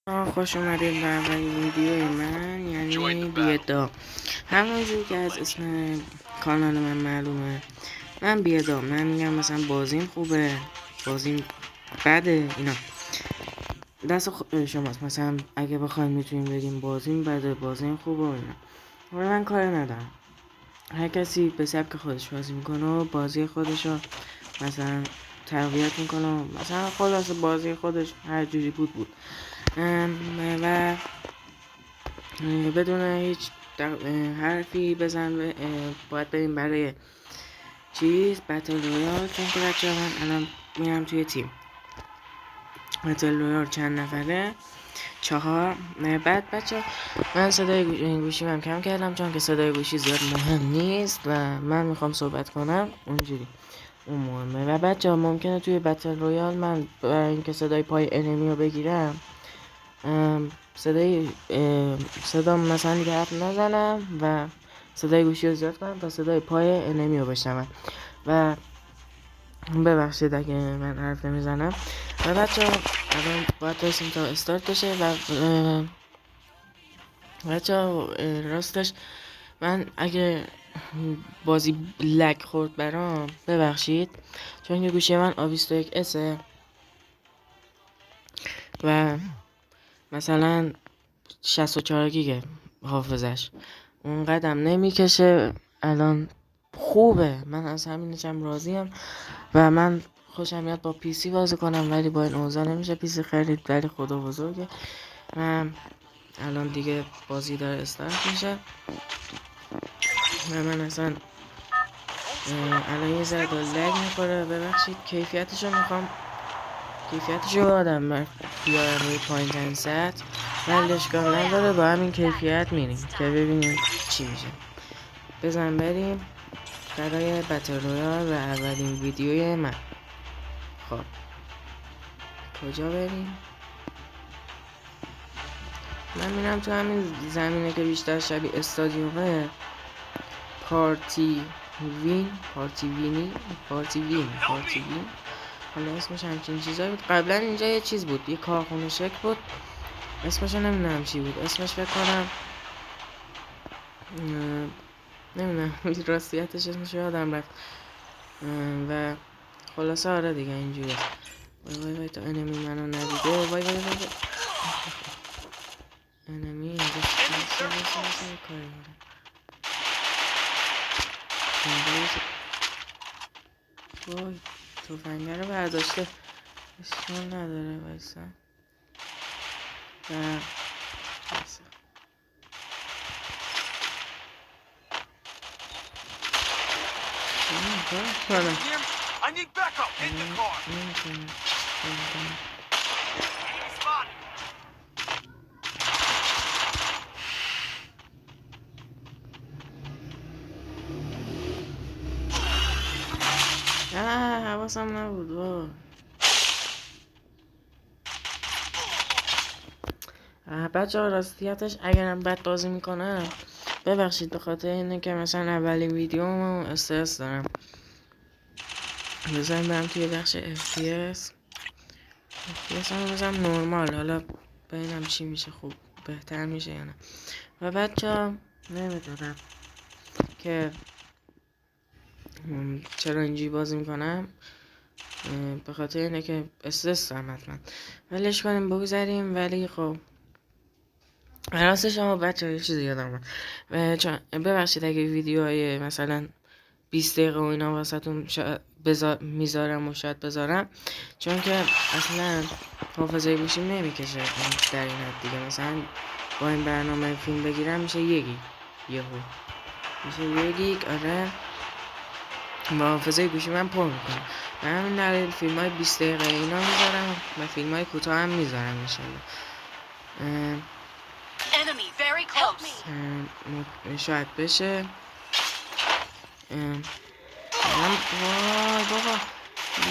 خوش اومدید به اولین ویدیو من، یعنی بیدا. همونجور که از اسم کانال من معلومه، من بیدا. من میگم مثلا بازیم خوبه، بازیم بده، اینا دست شماست. مثلا اگه بخوایم میتونیم بگیم بازیم بده، بازیم خوبه و اینا، ولی من کاری ندارم. هر کسی به سبک خودش بازی میکنه و بازی خودشو مثلا تقویت میکنه، مثلا خلاص بازی خودش هر جوری بود. و بدون هیچ حرفی باید بریم برای بتل رویال، چون که بچه من الان میرم توی تیم بتل رویال. چند نفره؟ 4. بعد بچه من صدای گوشی من کم کردم، چون که صدای گوشی زیاد مهم نیست و من میخوام صحبت کنم اونجوری اون مهمه. و بچه ممکنه توی بتل رویال من برای اینکه صدای پای انمی رو بگیرم، صدا مثلا دیگه حرف نزنم و صدای گوشی رو زیاد کنم تا صدای پای انمی رو بشنوم. و ببخشید اگه من حرف نمیزنم. و بچه الان باید برسیم تا استارت بشه. و بچه راستش من اگه بازی لگ خورد برام ببخشید، چون که گوشی من A21 اسه و مثلا 64 گیگه حافظش، اون قدم نمیکشه. الان خوبه، من از همینشم راضیم و من خوشم میاد با PC بازی کنم، ولی با این اوضاع نمیشه PC خرید. ولی خدا بزرگه، من الان دیگه بازی داره استارت میشه و من اصلا الان یه ذره لگ میخوره. ببخشید کیفیتشو آدم بیارم روی پایین ترین سطح، ولی اشکال نداره، با همین کیفیت میریم که ببینیم چی میشه. بزن بریم برای بتل رویال و اولین ویدیوی من. خب کجا بریم؟ من میرم تو همین زمینه که بیشتر شبیه استادیومه. پارتی وین حالا اسمش همچین چیزایی بود. قبلا اینجا یه چیز بود، یه کارخونه شکل بود، اسمشو نمیدونم چی بود. اسمش فکر کنم نمیدونم راستیتش اسمشو یادم رفت. و خلاصه آره دیگه اینجوریه. وای تا انمی منو ندیده. وای انمی اینجا کاری وای توفنگه رو برداشته، اشکال نداره. وایسا I need backup. Hit the car. Spotted. حواسم نبود. بچه ها راستیتش اگرم بد بازی میکنم ببخشید، به خاطر اینه که مثلا اولین ویدیومو استرس دارم. بزنیم برم توی بخش FPS هم بزنم نورمال، حالا ببینم چی میشه، خوب بهتر میشه یا نه. و بچه ها نمیدونم که چرا اینجوری بازی میکنم، به خاطر اینه که استرس دارم حتما. ولیش کنیم بگذاریم. ولی خب راستش شما بچه یه چیزی یادم اومد، ببخشید اگه ویدیوهای مثلا 20 دقیقه و اینا واسهتون میذارم و شاید بذارم، چون که اصلا حافظه گوشیم نمیکشه در این حد دیگه. مثلا با این برنامه فیلم بگیرم میشه یه گیگ. آره با حافظه گوشی من پر میکنم. و همین دلیل فیلم های 20 دقیقه اینا میذارم و فیلم های کوتاه هم میذارم انشالله. شاید بشه. من وای بابا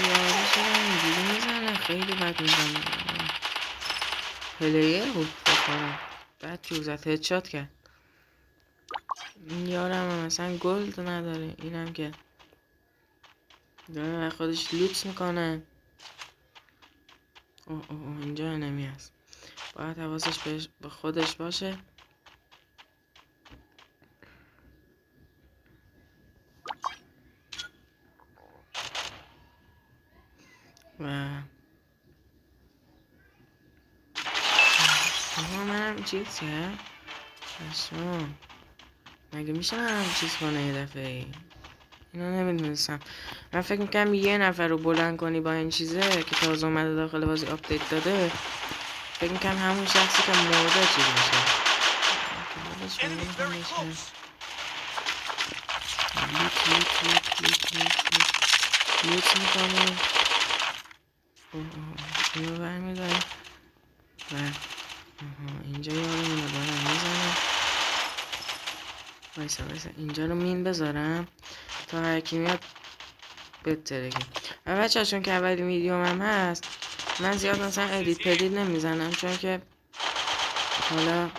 یاری چرا اینجوری میزنه، خیلی بد میزنه. پلیر بود بکنم بعد جوزت هدشات کرد. این یارم هم مثلا گلد نداره، اینم که داره خودش لوت میکنه. اوه اینجا انمی هست. باید حواسش به خودش باشه. و منم چیز کرد شما مگه میشه منم چیز کنه یه دفعه ای؟ اینو نمیدونستم. من فکر میکنم یه نفر رو بلند کنی با این چیزه که تازه اومده داخل بازی آپدیت داده، فکر میکنم همون شخصی که مرده چیز میشه. Enemy very close. لوت میکنه. اینو برمیداریم و اینجا یارمونو دارم میزنم. وایسا اینجا رو مین بذارم تا هرکی میاد بترکه. و بچه چون که اولی ویدیوم هم هست، من زیاد مثلا ادیت پدیت نمیزنم چون که حالا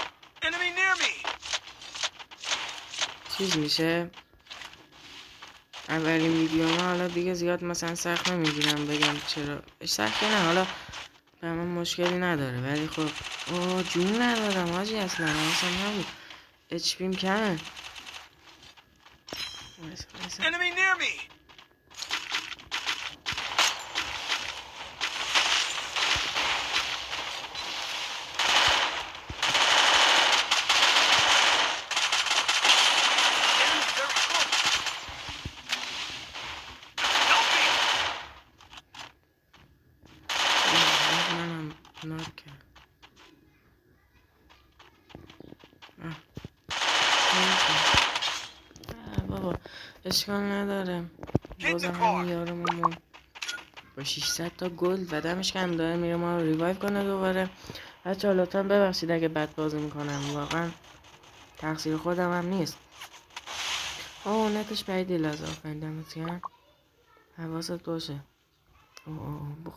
Enemy near me. چیز میشه. اولین ویدیوم حالا دیگه زیاد مثلا سخت نمیگیرم بگم چرا سخت نه، حالا به من مشکلی نداره، ولی خب جون ندارم حاجی، اصلا نبود اچ پیم کمه. Enemy near me. Enemy very close. Help me. منم ناک کرد. بابا اشکال نداره، بازم همین یارمون با 600 تا گل و دمش کم داره میره ما رو ریوایو کنه دوباره. بچه لطفا ببخشید اگه بد بازی میکنم، واقعا تقصیر خودم هم نیست. نتش بعیدی لازم فایدمت کرد، حواست باشه.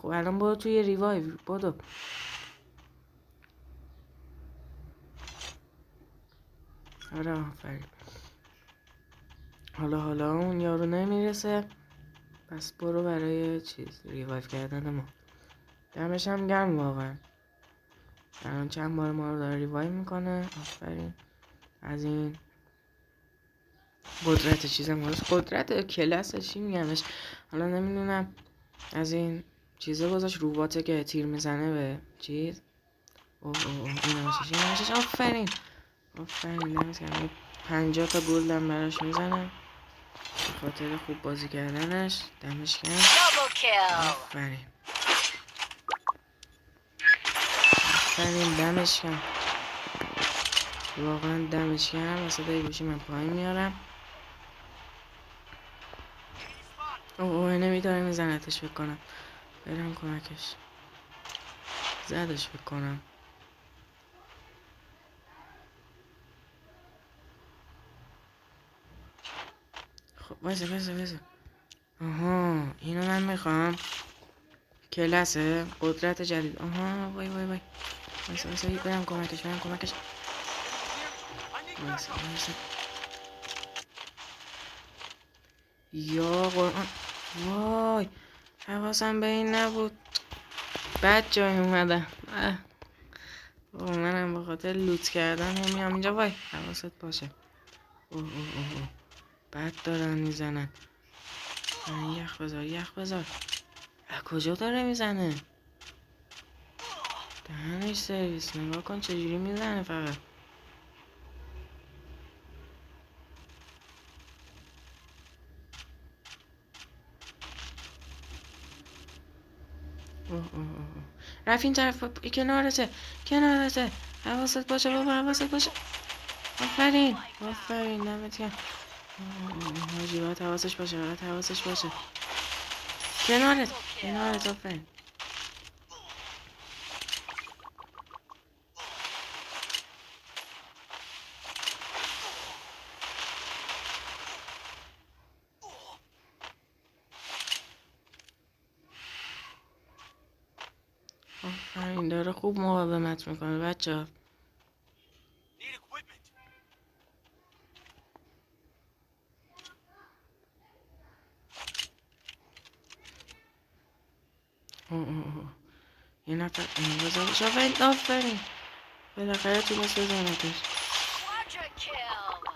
خب الان برو توی ریوایو بدو. آره آفرین. حالا اون یارو نمیرسه، پس برو برای چیز ریوایو کردن ما. دمش هم گرم واقعا، الان چند بار ما رو داره ریوایو میکنه. آفرین. از این قدرت چیزم هست، قدرت کلاس چی میگمش حالا نمیدونم، از این چیزه گذاشت روباته که تیر میزنه به چیز. این همشش آفرین نمیز کنم 50 تا گلدم براش میزنم به خاطر خوب بازی کردنش. دمش گرم. آفرین دمش گرم، واقعا دمش گرم. و صدای گوشی من پایین میارم. نمیداره میزنتش فکر کنم، برم کمکش. زدش فکر کنم. خب وایسا اینو من میخوام، کلاسه قدرت جدید. وای وایسا برم کمکش وایسا یا قرآن. وای حواسم به این نبود، بد جای اومدم. منم به خاطر لوت کردن میام اینجا. وای حواست باشه. بد دارن میزنن. یخ بذار. از کجا داره میزنه؟ دهنش سرویس، نگاه کن چجوری میزنه فقط. رفت این طرف. کنارته حواست باشه بابا، حواست باشه. آفرین دمت گرم. حاجی باید حواسش باشه. کنارت آفرین. آفرین داره خوب مقاومت میکنه بچه ها. Need equipment. یه نفر این بزنش. آفرین بالاخره تونست بزنتش. Quadra kill.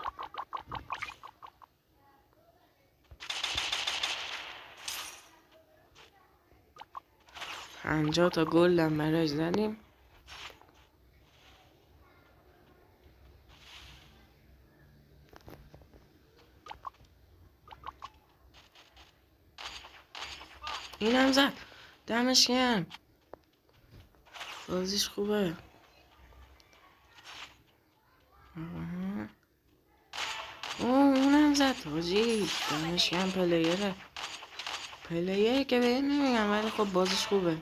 50 تا گلدم براش زدیم. اینم زد. دمش گرم. بازیش خوبه. اونم زد حاجی. دمش گرم. پلیره که به نمیگم ولی خب بازیش خوبه.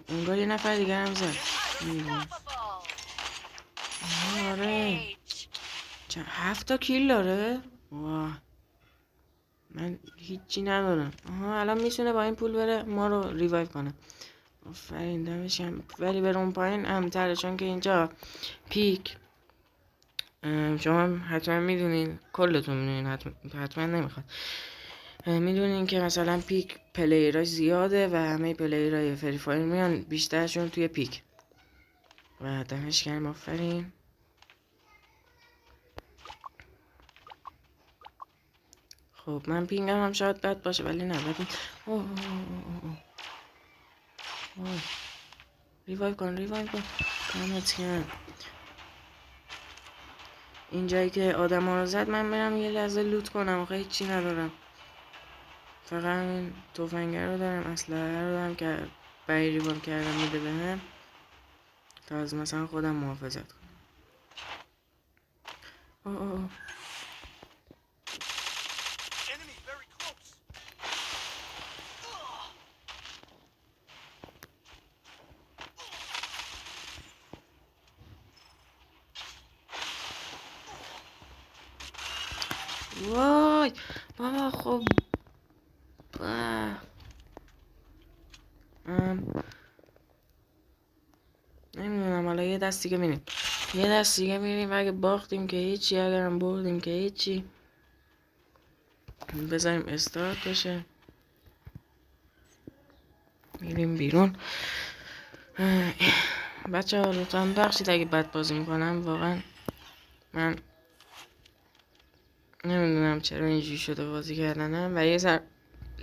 انگار یه نفر دیگر هم زد. Unstoppable. آره Rage. 7 تا کیل داره. واه من هیچی ندارم. الان میتونه با این پول بره ما رو ریوایو کنه. آفرین دمش گرم. ولی بره اون پایین امتره چون که اینجا پیک شما هم حتما میدونین، کلتون میدونین، حتما نمیخواد میدونین که مثلا پیک پلیراش زیاده و همه پلیرای فری فایر میان بیشترشون توی پیک. و دمش گرم. آفرین. خب من پینگم هم شاید بد باشه ولی نه بد ریوایو کن دمت گرم. اینجایی که آدم ها رو زد من برم یه لحظه لوت کنم. آخه هیچی ندارم، فقط این تفنگه رو دارم، اسلحه رو دارم که برای ریوایو کردن میده بهم تا از مثلا خودم محافظت کنم. Enemy very close. وای بابا خب نمیدونم حالا یه دست دیگه میریم اگه باختیم که هیچی، اگرم بردیم که هیچی. بذاریم استارت بشه میریم بیرون. بچه ها لطفا بخشید اگه بد بازی میکنم. واقعا من نمیدونم چرا اینجوری شده بازی کردنم و یه سر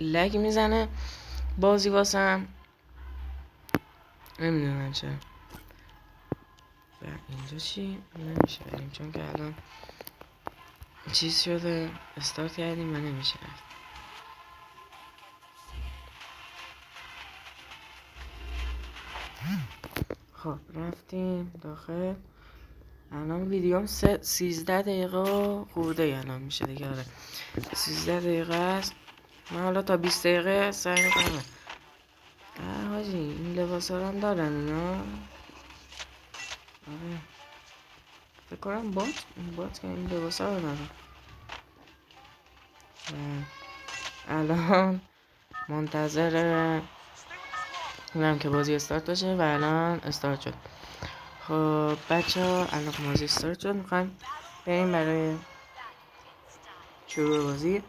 لگ میزنه بازی واسم، نمیدونم چرا. و اینجا چی؟ نمیشه بریم چون که الان چیز شده استارت کردیم و نمیشه رفت. خب رفتیم داخل. الان ویدیوم 13 دقیقه خورده الان میشه دیگه. آره 13 دقیقه است. من حالا تا 20 دقیقه سعی میکنم. حاجی این لباس ها هم دارن اینا. آره فکر کنم بات که این لباس ها رو دارن. الان منتظر اونم که بازی استارت بشه و الان استارت شد. خب بچه ها الان بازی استارت شد، میخوایم بریم برای شروع بازی.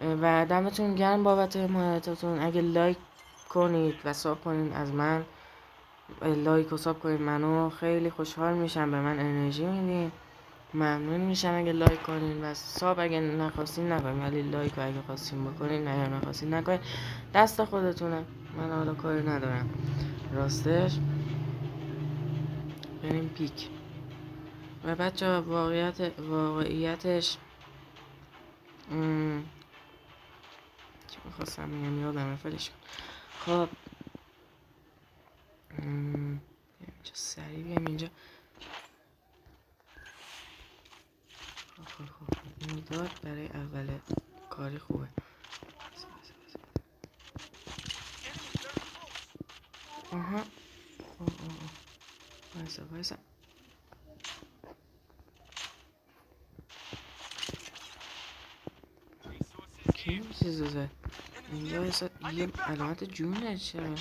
و دمتون گرم بابت حمایتاتون. اگه لایک کنید و ساب کنید از من، لایک و ساب کنید منو خیلی خوشحال میشم، به من انرژی میدین. ممنون میشم اگه لایک کنین و ساب اگه نخواستین نکنین، ولی لایک و اگه خواستین بکنین، اگه نخواستین نکنین، دست خودتونه. من حالا کاری ندارم راستش. بریم پیک. و بچه واقعیتش چی میخواستم میگم یادم رفتش. خب اینجا سریع بیام اینجا. خب این داد برای اول کاری خوبه. آها وایسا کی این چیزو زد؟ اینجا حساب یه علامت جونه چرا؟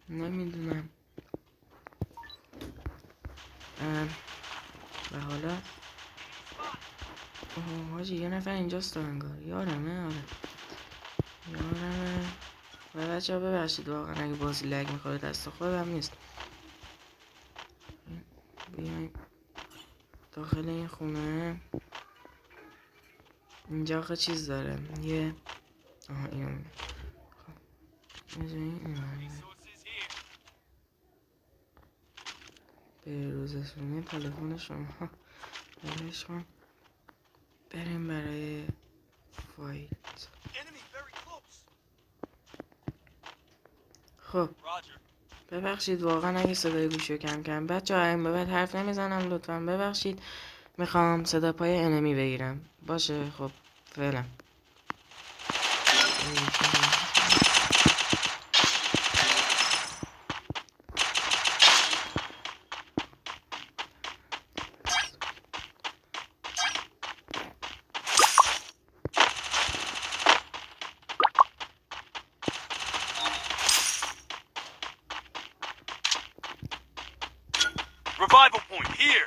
نمیدونم. و حالا حاجی یه نفر اینجاست انگار. یارمه. آره یارمه. و بچه ها ببخشید واقعا اگه بازی لگ میخوره دست خودم نیست. بیایم داخل این خونه. اینجا آخه چیز داره یه اینو Resources here. به روزسونی تلفن شما بلش کن بریم برای فایت. Enemy very close. خب Roger. ببخشید واقعا اگه صدای گوشی کم کم بچه ها به بعد حرف نمیزنم لطفا ببخشید. میخوام صدا پای انمی بگیرم باشه. خب فعلا Revival point here.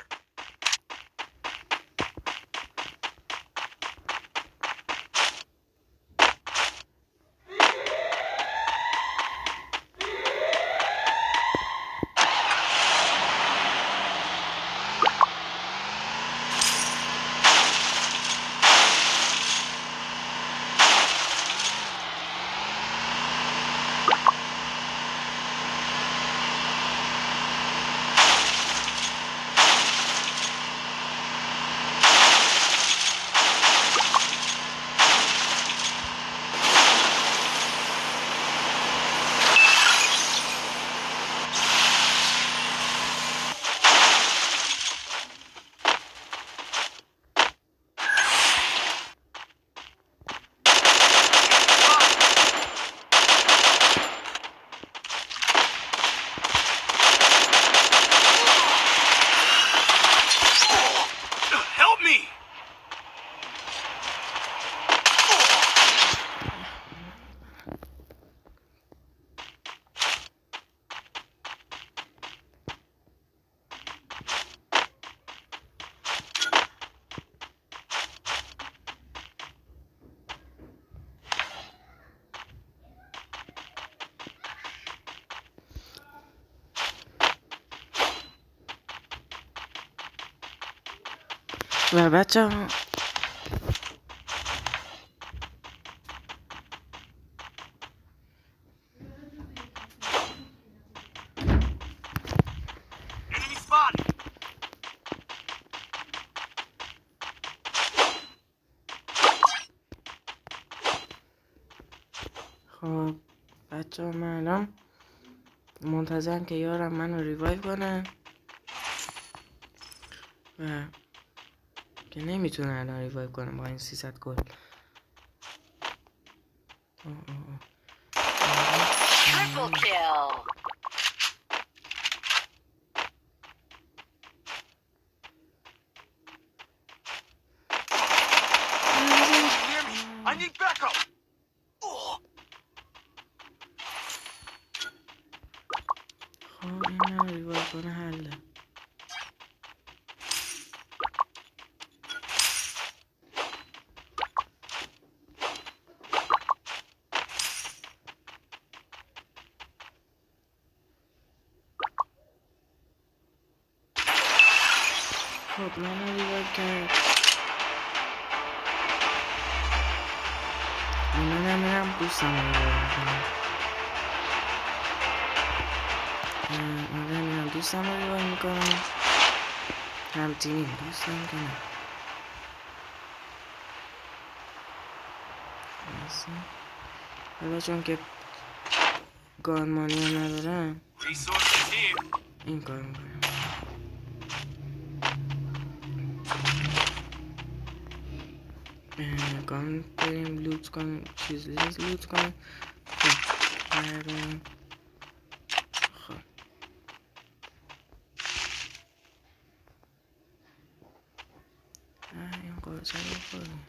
Help me. و بچه ها Enemy spotted. خب بچه ها من الان منتظرم که یارم منو ریوایو کنه و که نمیتونه الان ریوایو کنه با این 300 گل. Triple kill. Hear me? I need backup. Oh. خب این منو ریوایو کنه حله. خب منو ریوایو کرد. من میرم دوستم رو ریوایو کنم. آره میرم دوستم رو ریوایو میکنم. هم تیمیم دوستم که نه. حالا چون که گانمانی هم ندارم Resources here. این کار میکنم. گان بریم لوت کنیم چیز لوت کنیم. خب بریم. خب این قاچه رو خوریم.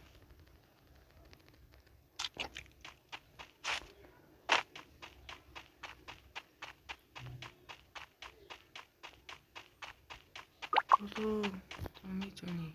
تو میتونی.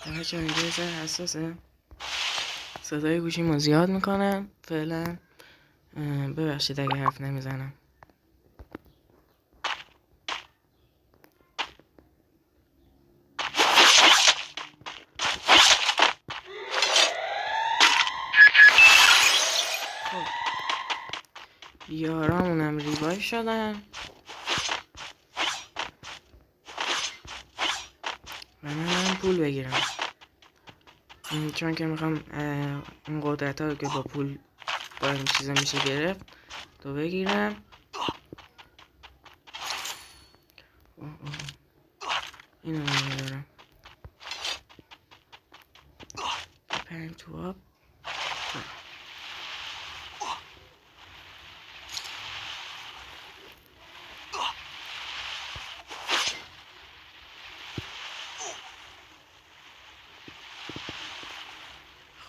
بچه اینجا یه ذره حساسه، صدای گوشیمو زیاد میکنم فعلا. ببخشید اگه حرف نمیزنم. خب یارامونم ریوایو شدن و من پول بگیرم، چون که میخوام اون قدرت ها که با پول با این چیزا میشه گرفت تو بگیرم. اینو نمیدارم. پرنگ تو آب.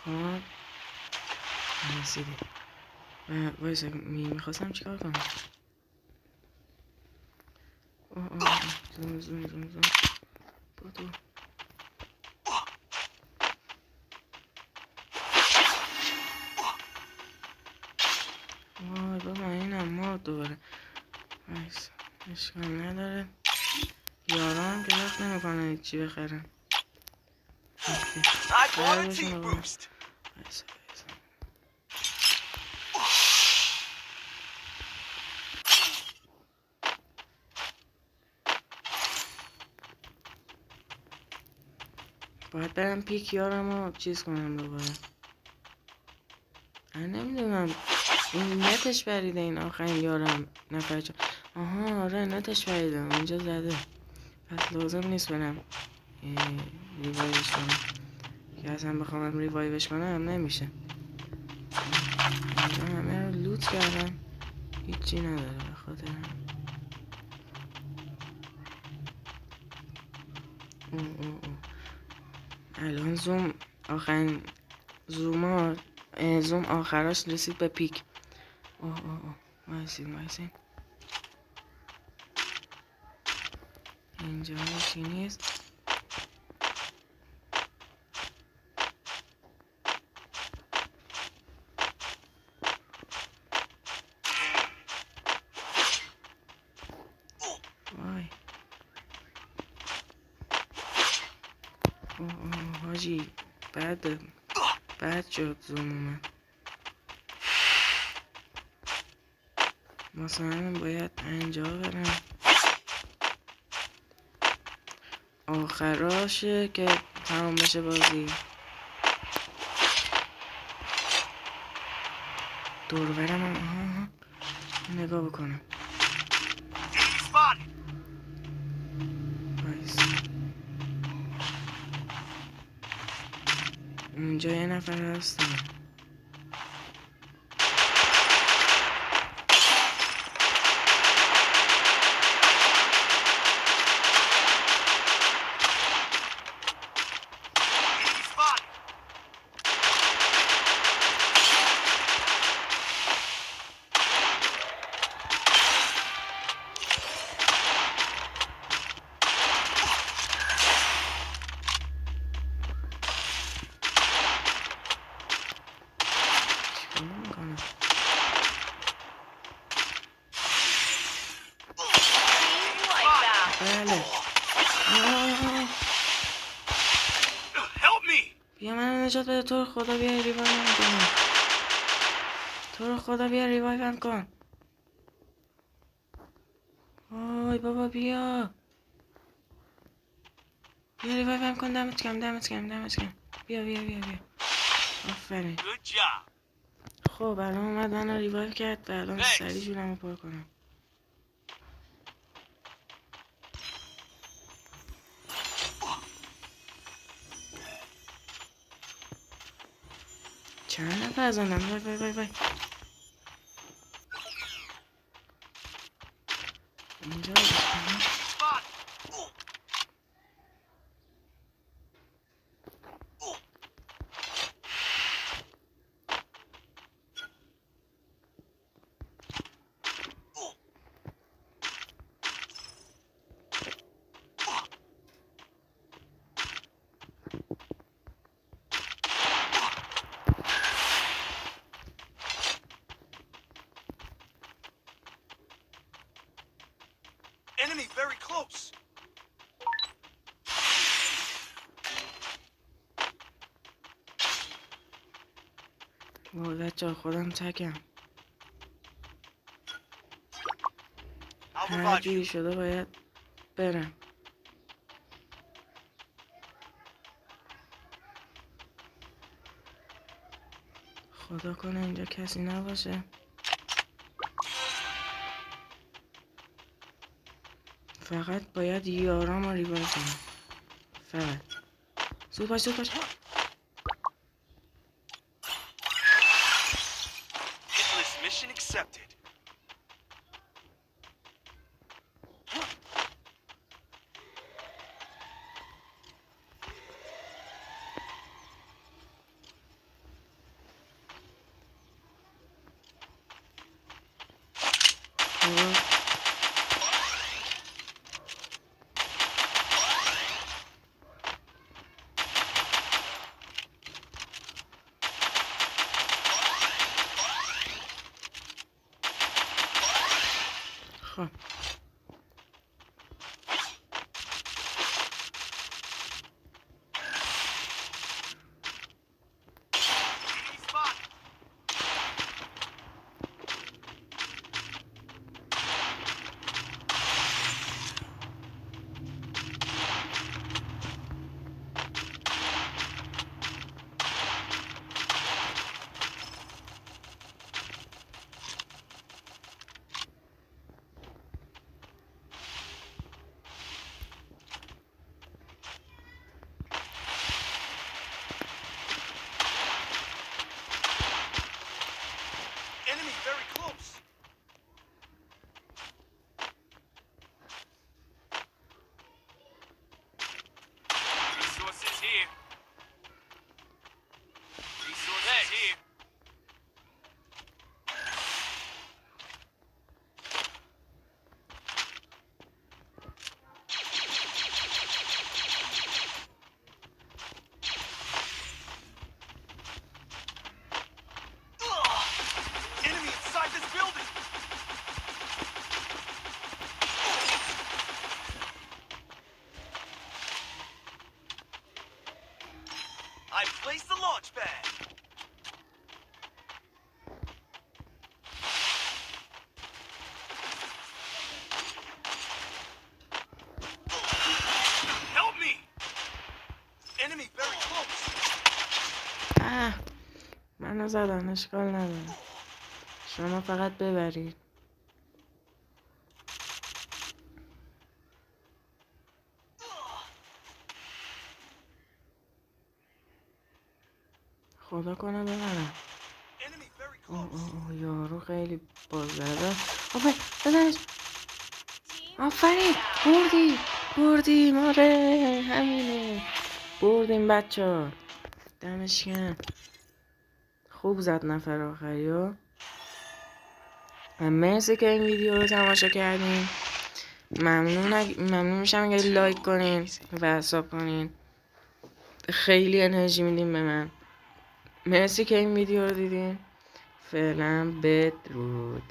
خب رسیدیم. وایسا میخواستم چیکار کنم. زوم بودو. وای بابا اینم مرد دوباره. وایسا اشکال نداره، یاران که وقت نمیکنه چی بخرن. I bought a T-boost. باید برم پیک یارمو چیز کنم دوباره. نمیدونم این نتش بریده این آخرین یارم نفر آها آره نتش بریده اونجا زده، پس لازم نیست برم ریوایوش کنم، که اصلا بخوام ریوایوش کنم نمیشه. اینجا همه رو لوت کردم هیچی نداره به خاطر الان زوم آخرین زوم آخراش رسید به پیک. وایسین اینجا هیچی نیست. وای حاجی بد شد زوم اومد. مثلا باید اینجا برم آخراشه که تمام بشه بازی. دور برم نگاه بکنم. وایس اونجا یه نفر هستم. بله بیا من نجات بده، تو رو خدا بیا ریوایوم کن، تو رو خدا بیا ریوایوم کن. وای بابا بیا ریوایوم کن، دمت کم. بیا آفرین. خب الان اومد من ریوایو کرد و الان سریع جونم رو پر کنم. چند نفر زنم. وای اینجا وای بچه خودم تکم. I'll هر revive you. جوری شده باید برم. خدا کنه اینجا کسی نباشه. فقط باید یارام رو ریوایو کنم. فقط زود باش زود باش. Hitless mission accepted. خب. خب Enemy spot. Enemy very close. Resources here. Resources here. Enemy inside this building. I placed the launch pad. Help me. Enemy very close. منو زدن اشکال نداره. شما فقط ببرید. خدا کنه ببرم. Enemy very اوه close. اوه اوه یارو خیلی بازدرده. آفرین بزنش. آفرین بردیم آره همینه. بردیم بچه ها. دمش گرم. خوب زد نفر آخری ها. مرسی که این ویدیو رو تماشا کردین. ممنون میشم اگه لایک کنین و حساب کنین. خیلی انرژی میدین به من. مرسی که این ویدیو رو دیدین. فعلا بدرود.